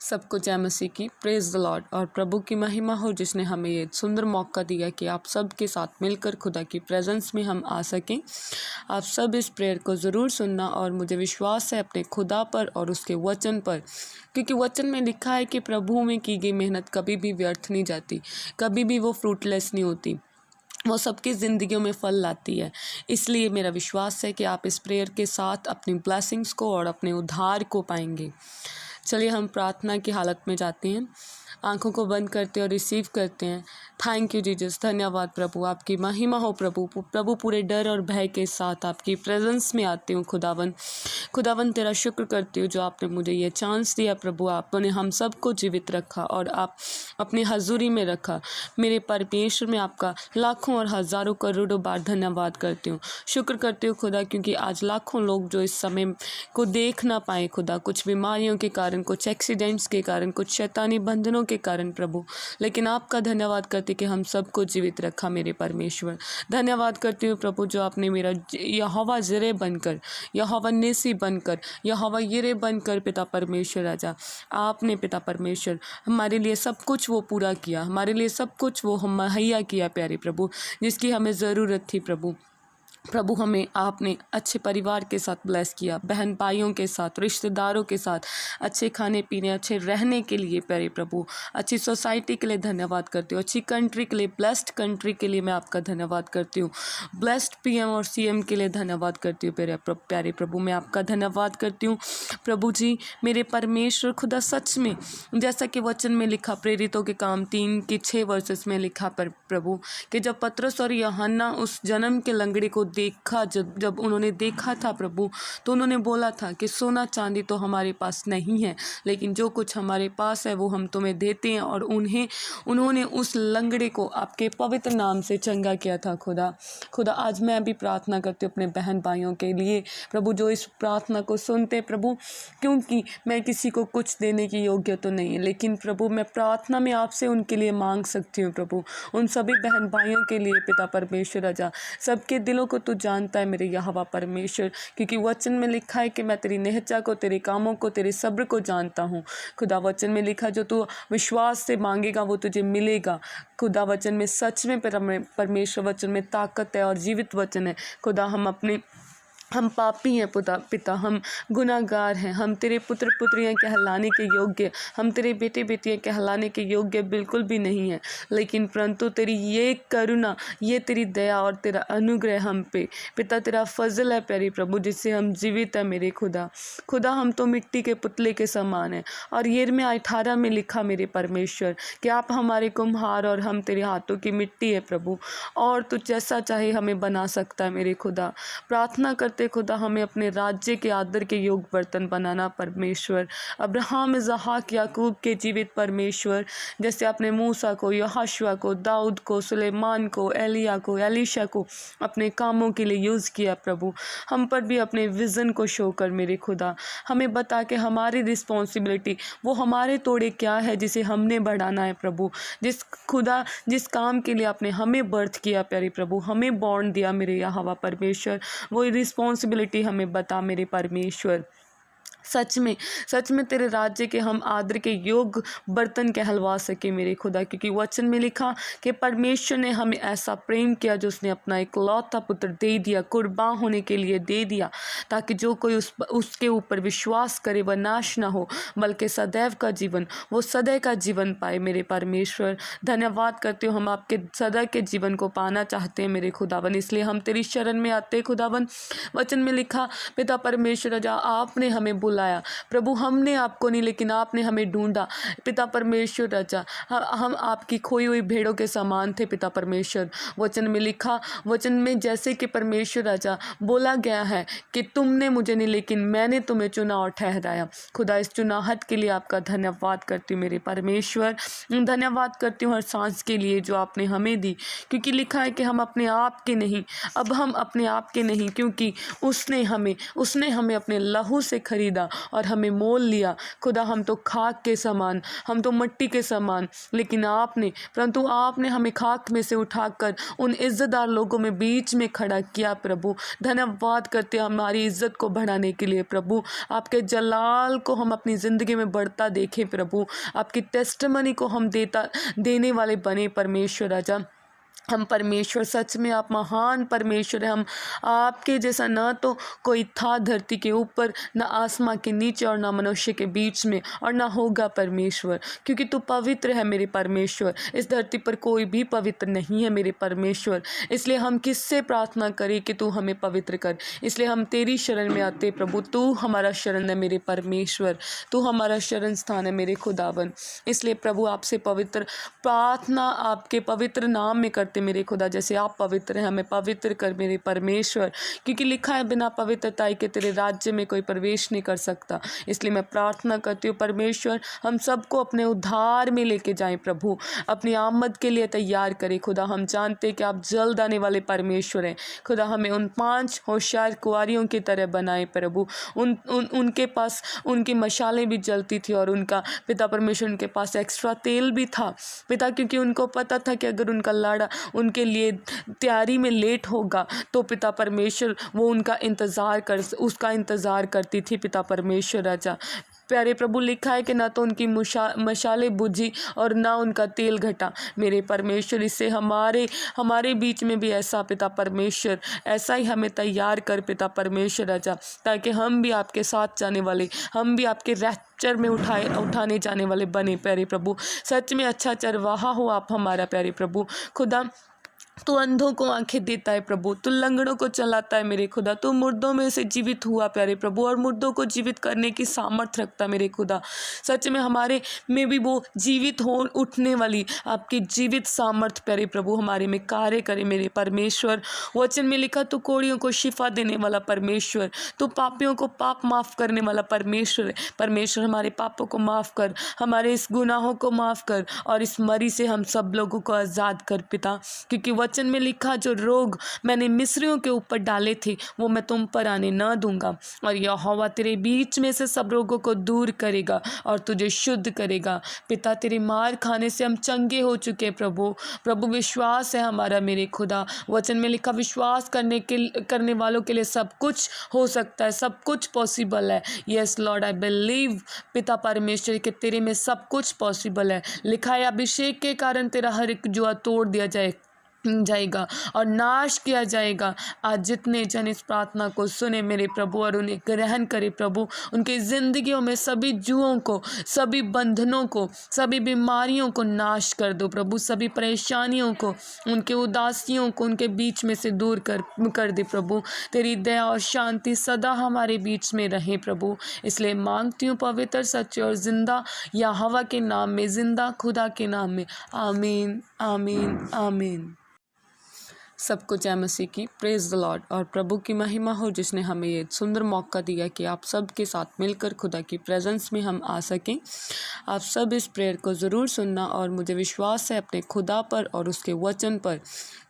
सबको जय मसीह की प्रेज द लॉर्ड। और प्रभु की महिमा हो जिसने हमें ये सुंदर मौका दिया कि आप सब के साथ मिलकर खुदा की प्रेजेंस में हम आ सकें। आप सब इस प्रेयर को ज़रूर सुनना और मुझे विश्वास है अपने खुदा पर और उसके वचन पर, क्योंकि वचन में लिखा है कि प्रभु में की गई मेहनत कभी भी व्यर्थ नहीं जाती, कभी भी वो फ्रूटलेस नहीं होती, वो सबकी ज़िंदगियों में फल लाती है। इसलिए मेरा विश्वास है कि आप इस प्रेयर के साथ अपनी ब्लेसिंग्स को और अपने उद्धार को पाएंगे। चलिए हम प्रार्थना की हालत में जाते हैं, आंखों को बंद करते हैं और रिसीव करते हैं। थैंक यू जीसस, धन्यवाद प्रभु, आपकी महिमा हो प्रभु। प्रभु पूरे डर और भय के साथ आपकी प्रेजेंस में आती हूँ। खुदावन तेरा शुक्र करती हूँ जो आपने मुझे ये चांस दिया प्रभु। आपने हम सबको जीवित रखा और आप अपनी हजूरी में रखा। मेरे परमेश्वर में आपका लाखों और हज़ारों करोड़ों बार धन्यवाद करती हूँ, शुक्र करती हूँ खुदा, क्योंकि आज लाखों लोग जो इस समय को देख ना पाए खुदा, कुछ बीमारियों के कारण, कुछ एक्सीडेंट्स के कारण, कुछ शैतानी बंधनों के कारण प्रभु, लेकिन आपका धन्यवाद करती कि हम सबको जीवित रखा। मेरे परमेश्वर धन्यवाद करती हूँ प्रभु जो आपने मेरा यहोवा जिरे बनकर, यहोवा निसी बनकर, यहोवा यिरे बनकर पिता परमेश्वर राजा, आपने पिता परमेश्वर हमारे लिए सब कुछ वो पूरा किया, हमारे लिए सब कुछ वो हम मुहैया किया प्यारे प्रभु, जिसकी हमें ज़रूरत थी प्रभु हमें आपने अच्छे परिवार के साथ ब्लेस किया, बहन भाइयों के साथ, रिश्तेदारों के साथ, अच्छे खाने पीने, अच्छे रहने के लिए प्यारे प्रभु, अच्छी सोसाइटी के लिए धन्यवाद करती हूँ, अच्छी कंट्री के लिए, ब्लेस्ड कंट्री के लिए मैं आपका धन्यवाद करती हूँ, ब्लेस्ड पीएम और सीएम के लिए धन्यवाद करती हूँ प्यारे प्रभु, मैं आपका धन्यवाद करती हूँ प्रभु जी। मेरे परमेश्वर खुदा सच में जैसा कि वचन में लिखा, प्रेरितों के काम 3-6 वर्सेस में लिखा पर प्रभु कि जब पतरस और यूहन्ना उस जन्म के लंगड़े को देखा, जब उन्होंने देखा था प्रभु, तो उन्होंने बोला था कि सोना चांदी तो हमारे पास नहीं है, लेकिन जो कुछ हमारे पास है वो हम तुम्हें देते हैं। और उन्होंने उस लंगड़े को आपके पवित्र नाम से चंगा किया था खुदा। आज मैं भी प्रार्थना करती हूँ अपने बहन भाइयों के लिए प्रभु जो इस प्रार्थना को सुनते प्रभु, क्योंकि मैं किसी को कुछ देने की योग्य तो नहीं है, लेकिन प्रभु मैं प्रार्थना में आपसे उनके लिए मांग सकती हूँ प्रभु, उन सभी बहन भाइयों के लिए पिता परमेश्वर राजा, सबके दिलों को तू जानता है मेरे यहोवा परमेश्वर, क्योंकि वचन में लिखा है कि मैं तेरी निहचा को, तेरे कामों को, तेरे सब्र को जानता हूँ खुदा। वचन में लिखा जो तू विश्वास से मांगेगा वो तुझे मिलेगा खुदा। वचन में सच में परमेश्वर वचन में ताकत है और जीवित वचन है खुदा। हम पापी हैं पिता, हम गुनाहगार हैं, हम तेरे पुत्र पुत्रियां कहलाने के योग्य, हम तेरे बेटे बेटियां कहलाने के योग्य बिल्कुल भी नहीं हैं, लेकिन परंतु तेरी ये करुणा, ये तेरी दया और तेरा अनुग्रह हम पे पिता, तेरा फजल है प्यारे प्रभु, जिससे हम जीवित है मेरे खुदा। हम तो मिट्टी के पुतले के समान हैं और यिर्मयाह 18 में लिखा मेरे परमेश्वर कि आप हमारे कुम्हार और हम तेरे हाथों की मिट्टी है प्रभु, और तू जैसा चाहे हमें बना सकता है मेरे खुदा। प्रार्थना करते खुदा हमें अपने राज्य के आदर के योग बर्तन बनाना परमेश्वर, अब्राहम इसहाक याकूब के जीवित परमेश्वर, जैसे आपने मूसा को, यहोशुआ को, दाऊद को, सुलेमान को, एलिया को, एलीशा को अपने कामों के लिए यूज़ किया प्रभु, हम पर भी अपने विज़न को शो कर मेरे खुदा, हमें बता के हमारी रिस्पॉन्सिबिलिटी वो हमारे तोड़े क्या है जिसे हमने बढ़ाना है प्रभु, जिस काम के लिए आपने हमें बर्थ किया प्यारे प्रभु, हमें बॉर्न दिया मेरे यहोवा परमेश्वर, वो रिस्पॉन्सिबिलिटी हमें बता मेरे परमेश्वर। सच में तेरे राज्य के हम आदर के योग बर्तन कहलवा सके मेरे खुदा, क्योंकि वचन में लिखा कि परमेश्वर ने हमें ऐसा प्रेम किया जो उसने अपना इकलौता पुत्र दे दिया, कुर्बान होने के लिए दे दिया, ताकि जो कोई उसके ऊपर विश्वास करे वह नाश ना हो बल्कि सदैव का जीवन पाए मेरे परमेश्वर। धन्यवाद करते हो, हम आपके सदा के जीवन को पाना चाहते हैं मेरे खुदावन, इसलिए हम तेरी शरण में आते खुदावन। वचन में लिखा पिता परमेश्वर राजा, आपने हमें बुलाया प्रभु, हमने आपको नहीं लेकिन आपने हमें ढूंढा पिता परमेश्वर राजा, हम आपकी खोई हुई भेड़ों के समान थे पिता परमेश्वर। वचन में लिखा, वचन में जैसे कि परमेश्वर राजा बोला गया है कि तुमने मुझे नहीं लेकिन मैंने तुम्हें चुना और ठहराया खुदा। इस चुनाहट के लिए आपका धन्यवाद करती हूँ मेरे परमेश्वर, धन्यवाद करती हूँ हर सांस के लिए जो आपने हमें दी, क्योंकि लिखा है कि हम अपने आप के नहीं, अब हम अपने आप के नहीं, क्योंकि उसने हमें अपने लहू से खरीदा लिया और हमें मोल लिया। खुदा हम तो खाक के समान, हम तो मिट्टी के समान, लेकिन परंतु आपने हमें खाक में से उठाकर उन इज्जतदार लोगों में बीच में खड़ा किया। प्रभु धन्यवाद करते हैं हमारी इज्जत को बढ़ाने के लिए। प्रभु आपके जलाल को हम अपनी ज़िंदगी में बढ़ता देखें। प्रभु आपकी टेस्टिमनी को हम देने वाले बने। परमेश्वर राजा, हम परमेश्वर, सच में आप महान परमेश्वर हैं। हम आपके जैसा ना तो कोई था धरती के ऊपर, ना आसमां के नीचे और ना मनुष्य के बीच में, और ना होगा परमेश्वर, क्योंकि तू पवित्र है मेरे परमेश्वर। इस धरती पर कोई भी पवित्र नहीं है मेरे परमेश्वर, इसलिए हम किससे प्रार्थना करें कि तू हमें पवित्र कर। इसलिए हम तेरी शरण में आते प्रभु। तू हमारा शरण है मेरे परमेश्वर, तू हमारा शरण स्थान है मेरे खुदावन। इसलिए प्रभु आपसे पवित्र प्रार्थना आपके पवित्र नाम में करते मेरे खुदा। जैसे आप पवित्र हैं, हमें पवित्र कर मेरे परमेश्वर, क्योंकि लिखा है बिना पवित्रता के तेरे राज्य में कोई प्रवेश नहीं कर सकता। इसलिए मैं प्रार्थना करती हूँ परमेश्वर, हम सबको अपने उद्धार में लेके जाएं प्रभु, अपनी आमद के लिए तैयार करें खुदा। हम जानते हैं कि आप जल्द आने वाले परमेश्वर हैं खुदा। हमें उन 5 होशियार कुंवारियों की तरह बनाए प्रभु। उनके पास उनकी मशालें भी जलती थी और उनका पिता परमेश्वर उनके पास एक्स्ट्रा तेल भी था पिता, क्योंकि उनको पता था कि अगर उनका लाड़ा उनके लिए तैयारी में लेट होगा तो पिता परमेश्वर वो उसका इंतज़ार करती थी पिता परमेश्वर राजा। प्यारे प्रभु, लिखा है कि ना तो उनकी मशालें बुझी और ना उनका तेल घटा मेरे परमेश्वर। इससे हमारे बीच में भी ऐसा पिता परमेश्वर, ऐसा ही हमें तैयार कर पिता परमेश्वर राजा, ताकि हम भी आपके साथ जाने वाले, हम भी आपके रैप्चर में उठाने जाने वाले बने प्यारे प्रभु। सच में अच्छा चरवाहा हो आप हमारा प्यारे प्रभु खुदा। तू अंधों को आंखें देता है प्रभु, तू लंगड़ों को चलाता है मेरे खुदा। तू मुर्दों में से जीवित हुआ प्यारे प्रभु, और मुर्दों को जीवित करने की सामर्थ्य रखता मेरे खुदा। सच में हमारे में भी वो जीवित हो उठने वाली आपकी जीवित सामर्थ्य प्यारे प्रभु हमारे में कार्य करे मेरे परमेश्वर। वचन में लिखा तू कोढ़ियों को शिफा देने वाला परमेश्वर, तू पापियों को पाप माफ़ करने वाला परमेश्वर है। परमेश्वर हमारे पापों को माफ़ कर, हमारे इस गुनाहों को माफ़ कर, और इस मरी से हम सब लोगों को आज़ाद कर पिता। क्योंकि वचन में लिखा जो रोग मैंने मिस्रियों के ऊपर डाले थे वो मैं तुम पर आने न दूंगा, और यहोवा तेरे बीच में से सब रोगों को दूर करेगा और तुझे शुद्ध करेगा पिता। तेरे मार खाने से हम चंगे हो चुके प्रभु विश्वास है हमारा मेरे खुदा। वचन में लिखा विश्वास करने वालों के लिए सब कुछ हो सकता है, सब कुछ पॉसिबल है। यस लॉर्ड, आई बिलीव पिता परमेश्वर कि तेरे में सब कुछ पॉसिबल है। लिखा है अभिषेक के कारण तेरा हर एक जुआ तोड़ दिया जाएगा और नाश किया जाएगा। आज जितने जन इस प्रार्थना को सुने मेरे प्रभु और उन्हें ग्रहण करे प्रभु, उनकी ज़िंदगियों में सभी जुओं को, सभी बंधनों को, सभी बीमारियों को नाश कर दो प्रभु। सभी परेशानियों को, उनके उदासियों को उनके बीच में से दूर कर दे प्रभु। तेरी दया और शांति सदा हमारे बीच में रहे प्रभु। इसलिए मांगती हूँ पवित्र, सच्चे और जिंदा यहोवा के नाम में, जिंदा खुदा के नाम में। आमीन आमीन आमीन। सबको जय मसीह की, प्रेज द लॉर्ड। और प्रभु की महिमा हो जिसने हमें ये सुंदर मौका दिया कि आप सब के साथ मिलकर खुदा की प्रेजेंस में हम आ सकें। आप सब इस प्रेयर को ज़रूर सुनना, और मुझे विश्वास है अपने खुदा पर और उसके वचन पर,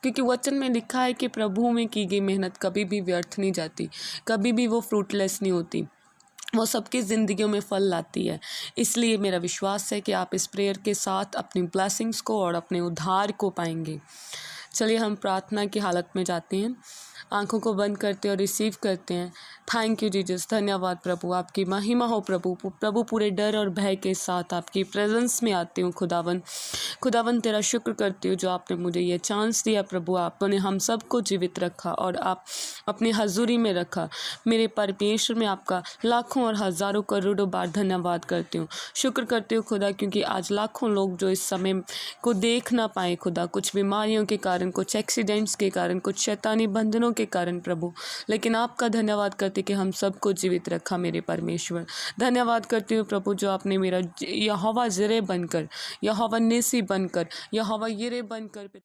क्योंकि वचन में लिखा है कि प्रभु में की गई मेहनत कभी भी व्यर्थ नहीं जाती, कभी भी वो फ्रूटलेस नहीं होती, वो सबकी ज़िंदगियों में फल लाती है। इसलिए मेरा विश्वास है कि आप इस प्रेयर के साथ अपनी ब्लेसिंग्स को और अपने उद्धार को पाएंगे। चलिए हम प्रार्थना की हालत में जाते हैं, आंखों को बंद करते हैं और रिसीव करते हैं। थैंक यू जीसस, धन्यवाद प्रभु, आपकी महिमा हो प्रभु। पूरे डर और भय के साथ आपकी प्रेजेंस में आती हूँ खुदावन तेरा शुक्र करती हूँ जो आपने मुझे ये चांस दिया प्रभु। आपने हम सबको जीवित रखा और आप अपनी हजूरी में रखा मेरे परमेश्वर। में आपका लाखों और हज़ारों करोड़ों बार धन्यवाद करती हूँ, शुक्र करती हूँ खुदा, क्योंकि आज लाखों लोग जो इस समय को देख ना पाए खुदा, कुछ बीमारियों के कारण, कुछ एक्सीडेंट्स के कारण, कुछ शैतानी बंधनों के कारण प्रभु, लेकिन आपका धन्यवाद करती कि हम सबको जीवित रखा मेरे परमेश्वर। धन्यवाद करती हूँ प्रभु जो आपने मेरा यहोवा जिरे बनकर, यहोवा नेसी बनकर, यहोवा यिरे बनकर